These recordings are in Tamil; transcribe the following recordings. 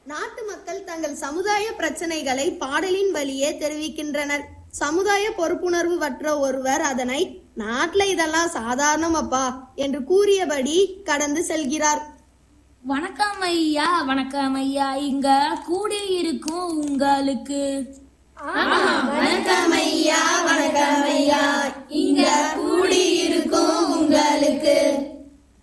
நாட்டு மக்கள் தங்கள் சமுதாய பிரச்சனைகளை பாடலின் வழியே தெரிவிக்கின்றனர். சமுதாய பொறுப்புணர்வு வற்ற ஒருவர் அதனை நாட்டுல இதெல்லாம் சாதாரணம் அப்பா என்று கூறியபடி கடந்து செல்கிறார். வணக்கம் ஐயா, வணக்கம் ஐயா, இங்க கூடி இருக்கும் உங்களுக்கு. வணக்கம் ஐயா, வணக்கம் ஐயா, இங்க கூடி இருக்கும் உங்களுக்கு.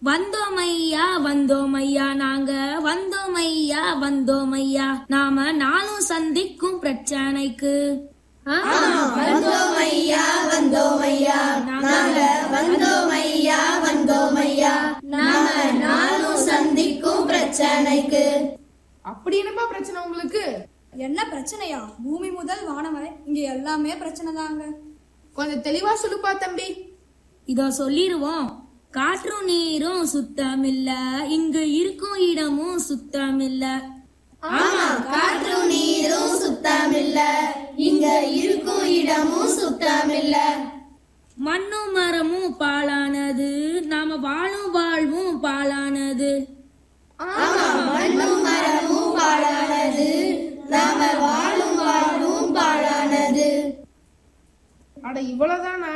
வந்தோம் ஐயா, வந்தோம் ஐயா, நாங்க வந்தோம் ஐயா, வந்தோம் ஐயா, நாம நானும் சந்திக்கும் பிரச்சனைக்கு. வந்தோம் ஐயா, வந்தோம் ஐயா, நாங்க வந்தோம் ஐயா, வந்தோம் ஐயா, நாம நானும் சந்திக்கும் பிரச்சனைக்கு. அப்படி என்னப்பா பிரச்சனை உங்களுக்கு? என்ன பிரச்சனையா? பூமி முதல் வானம் வரை இங்க எல்லாமே பிரச்சனை தாங்க. கொஞ்சம் தெளிவா சொல்லுப்பா தம்பி. இதோ சொல்லிருவோம். காற்றும் நீரும் சுத்தம் இல்ல, இங்கு இருக்கும் இடமும் சுத்தம் இல்ல. ஆமா, காற்றும் நீரும் சுத்தம் இல்ல, இங்க இருக்கும் இடமும் சுத்தம் இல்ல. மண்ணும் மரமும் பாழானது, நாம வாழும் வாழ்வும் பாழானது. ஆமா, மண்ணும் மரமும் பாழானது, நாம வாழும் வாழ்வும் பாழானது. அட இவ்வளவுதானா?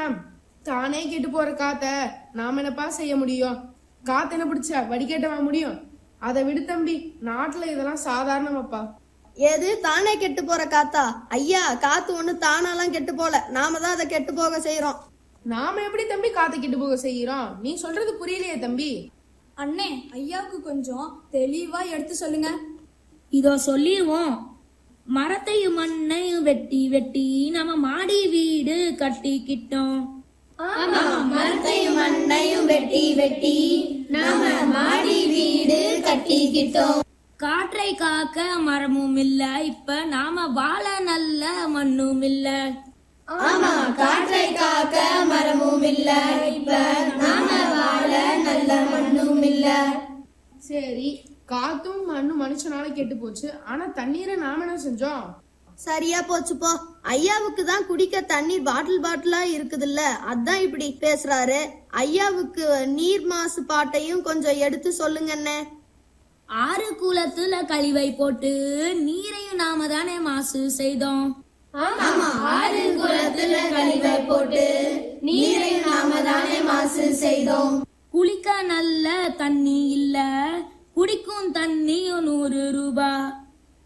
தானே கெட்டு போற காத்த நாம என்னப்பா செய்ய முடியும்? காத்து என்ன பிடிச்சா வடிகட்டவா முடியும்? அதை விடு தம்பி, நாட்டுல இதெல்லாம் சாதாரணமாப்பா. எது தானே கெட்டு போற காத்தா? ஐயா, காத்து ஒண்ணு தானாலாம் கெட்டு போல, நாம தான் அதை கெட்டு போக செய்யறோம். நாம எப்படி தம்பி காத்து கெட்டு போக செய்யறோம்? நீ சொல்றது புரியலையே தம்பி. அண்ணே, ஐயாவுக்கு கொஞ்சம் தெளிவா எடுத்து சொல்லுங்க. இதோ சொல்லிருவோம். மரத்தையும் மண்ணையும் வெட்டி வெட்டி நம்ம மாடி வீடு கட்டிக்கிட்டோம். மரத்தையும் மண்ணையும் வெட்டி வெட்டி நாம மாடி வீடு கட்டிக்கிட்டோம். காற்றை காக்க மரமும் இல்ல, இப்ப நாம வாழ நல்ல மண்ணும் இல்ல. ஆமா, காற்றை காக்க மரமும் இல்ல, இப்ப நாம வாழ நல்ல மண்ணும் இல்ல. சரி, காத்தும் மண்ணும் மனுஷனால கெட்டு போச்சு, ஆனா தண்ணீரை நாம என்ன செஞ்சோம்? சரியா போச்சு போ. ஐயாவுக்கு தான் குடிக்க தண்ணீர் பாட்டிலா இருக்குதுல்ல, அதான் இப்படி பேசுறாரு. ஐயாவுக்கு நீர் மாசுபாட்டையும் கொஞ்சம் எடுத்து சொல்லுங்கண்ணே. ஆறு குளத்துல கழிவை போட்டு நீரையும் நாம தானே மாசு செய்தோம். ஆமா, ஆறு குளத்துல கழிவை போட்டு நீரையும் நாம தானே மாசு செய்தோம். குளிக்க நல்ல தண்ணி இல்ல, குடிக்கும் தண்ணியும் 100 ரூபாய்.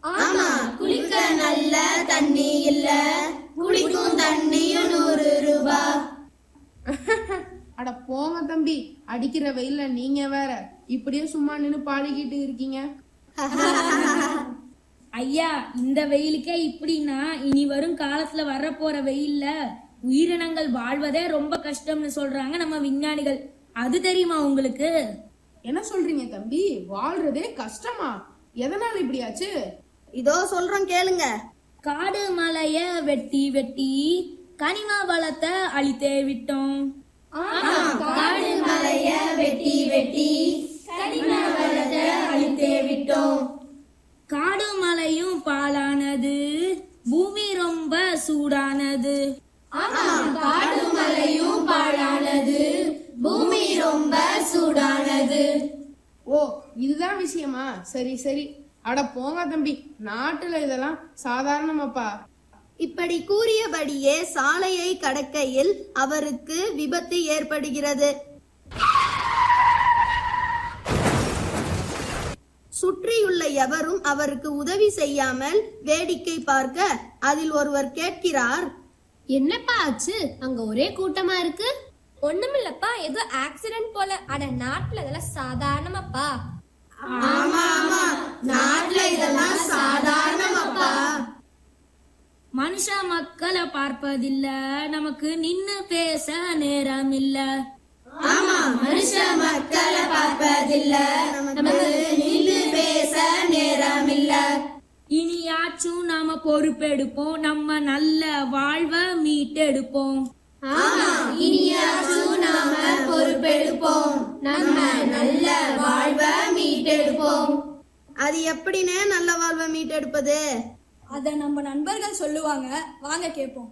ஆமா, குளிக்க நல்ல தண்ணி இல்ல, குடிக்கும் தண்ணியும் 100 ரூபாய். அட போங்க தம்பி, அடிக்கிற வெயில்ல நீங்க வேற இப்படியே சும்மா நின்னு பாடிக்கிட்டு இருக்கீங்க. ஐயா, இந்த வெயிலுக்கே இப்படின்னா இனி வரும் காலத்துல வரப்போற வெயில்ல உயிரினங்கள் வாழ்வதே ரொம்ப கஷ்டம்னு சொல்றாங்க நம்ம விஞ்ஞானிகள். அது தெரியுமா உங்களுக்கு? என்ன சொல்றீங்க தம்பி? வாழ்றதே கஷ்டமா? எதனால இப்படியாச்சு? இதோ சொல்றோம் கேளுங்க. காடு மலைய வெட்டி வெட்டி கனிம வளத்தை அழித்தே விட்டோம். காடு மலைய வெட்டி வெட்டி கனிம வளத்தை அழித்தே விட்டோம். காடு மலையும் பாழானது, பூமி ரொம்ப சூடானது. காடு மலையும் பாழானது, பூமி ரொம்ப சூடானது. ஓ, இதுதான் விஷயமா? சரி சரி, அட போங்க தம்பி, நாட்டுல இதெல்லாம் சாதாரணமாப்பா. இப்படி கூறியபடியே சாலையை கடக்கையில் அவருக்கு விபத்து ஏற்படுகிறது. சுற்றியுள்ள எவரும் அவருக்கு உதவி செய்யாமல் வேடிக்கை பார்க்க அதில் ஒருவர் கேட்கிறார், என்னப்பா ஆச்சு? அங்க ஒரே கூட்டமா இருக்கு. ஒண்ணுமில்லப்பா, ஏதோ ஆக்சிடென்ட் போல. அட நாட்டுல இதெல்லாம் சாதாரணமாப்பா. ஆமா ஆமா, நாட்டுல இதெல்லாம் சாதாரணமாப்பா. மனுஷ மக்களை பார்ப்பதில்ல, நமக்கு நின்னு பேச நேரம் இல்ல. ஆமா, மனுஷ மக்களை பார்ப்பதில்ல, நமக்கு நின்னு பேச நேரம் இல்ல. இனியாச்சும் நாம பொறுப்பெடுப்போம், நம்ம நல்ல வாழ்வை மீட்டெடுப்போம். ஆமா, இனியாச்சும் நாம பொறுப்பெடுப்போம், நம்ம நல்ல வாழ்வை மீட்டெடுப்போம். அது எப்படினே நல்ல வாழ்வை மீட்டெடுப்பது? அத நம்ம நண்பர்கள் சொல்லுவாங்க, வாங்க கேட்போம்.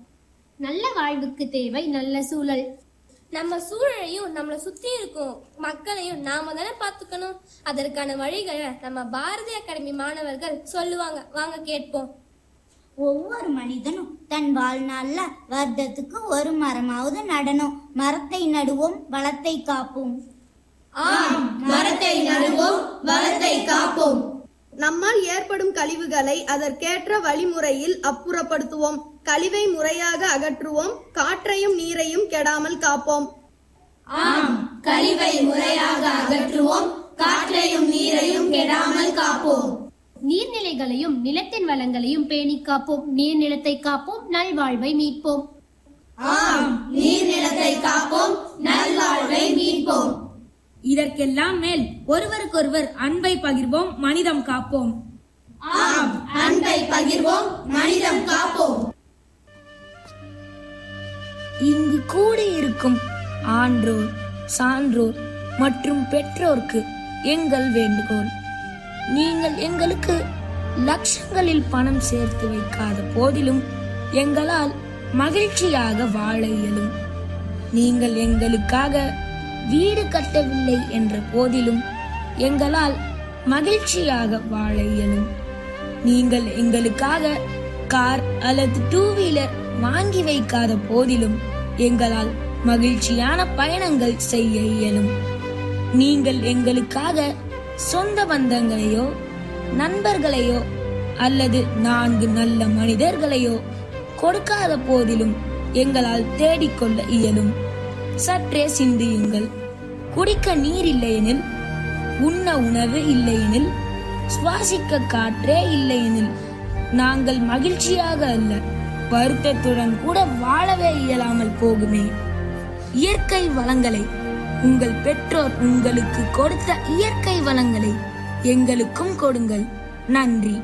நல்ல வாழ்வுக்கு தேவை நல்ல சூழல். நம்ம சூழலையும் நம்மளை சுத்தி இருக்கும் மக்களையும் நாம தானே பார்த்துக்கணும். அதற்கான வழிகளை நம்ம பாரதி அகாடமி மாணவர்கள் சொல்லுவாங்க. வாங்க கேட்போம். ஒவ்வொரு மனிதனும் தன் வாழ்நாள்ல வருடத்துக்கு ஒரு மரமாவது நடணும். மரத்தை நடுவோம், வளத்தை காப்போம். மரத்தை நடுவோம், வளத்தை காப்போம். நம்மால் ஏற்படும் கழிவுகளை அதற்கேற்ற வழிமுறையில் அப்புறப்படுத்துவோம். கழிவை முறையாக அகற்றுவோம். காற்றையும் நீரையும் கெடாமல் காப்போம். கழிவை முறையாக அகற்றுவோம், காற்றையும் நீரையும் கெடாமல் காப்போம். நீர்நிலைகளையும் நிலத்தின் வளங்களையும் பேணி காப்போம். நீர்நிலத்தை காப்போம், நல்வாழ்வை மீட்போம். நீர்நிலத்தை காப்போம், நல்வாழ்வை மீட்போம். இதற்கெல்லாம் மேல் ஒருவருக்கொருவர் அன்பை பகிர்வோம், மனிதம் காப்போம். அன்பை பகிர்வோம், மனிதம் காப்போம். இங்கு கூடியிருக்கும் ஆன்றோர், சான்றோர் மற்றும் பெற்றோர்க்கு எங்கள் வேண்டுகோள். நீங்கள் எங்களுக்கு லட்சங்களில் பணம் சேர்த்து வைக்காத போதிலும் எங்களால் மகிழ்ச்சியாக வாழ இயலும். நீங்கள் எங்களுக்காக வீடு கட்டவில்லை என்ற போதிலும் எங்களால் மகிழ்ச்சியாக வாழ இயலும். நீங்கள் எங்களுக்காக கார் அல்லது 2 வீலர் வாங்கி வைக்காத போதிலும் எங்களால் மகிழ்ச்சியான பயணங்கள் செய்ய இயலும். நீங்கள் எங்களுக்காக சொந்த பந்தங்களையோ நண்பர்களையோ அல்லது 4 நல்ல மனிதர்களையோ கொடுக்காத போதிலும் எங்களால் தேடிக்கொள்ள இயலும். சற்றே சிந்தியுங்கள். குடிக்க நீர் இல்லையெனில், உண்ண உணவு இல்லையெனில், சுவாசிக்க காற்றே இல்லையெனில் நாங்கள் மகிழ்ச்சியாக அல்ல, வருத்தத்துடன் கூட வாழவே இயலாமல் போகுமே. இயற்கை வளங்களை, உங்கள் பெற்றோர் உங்களுக்கு கொடுத்த இயற்கை வளங்களை எங்களுக்கும் கொடுங்கள். நன்றி.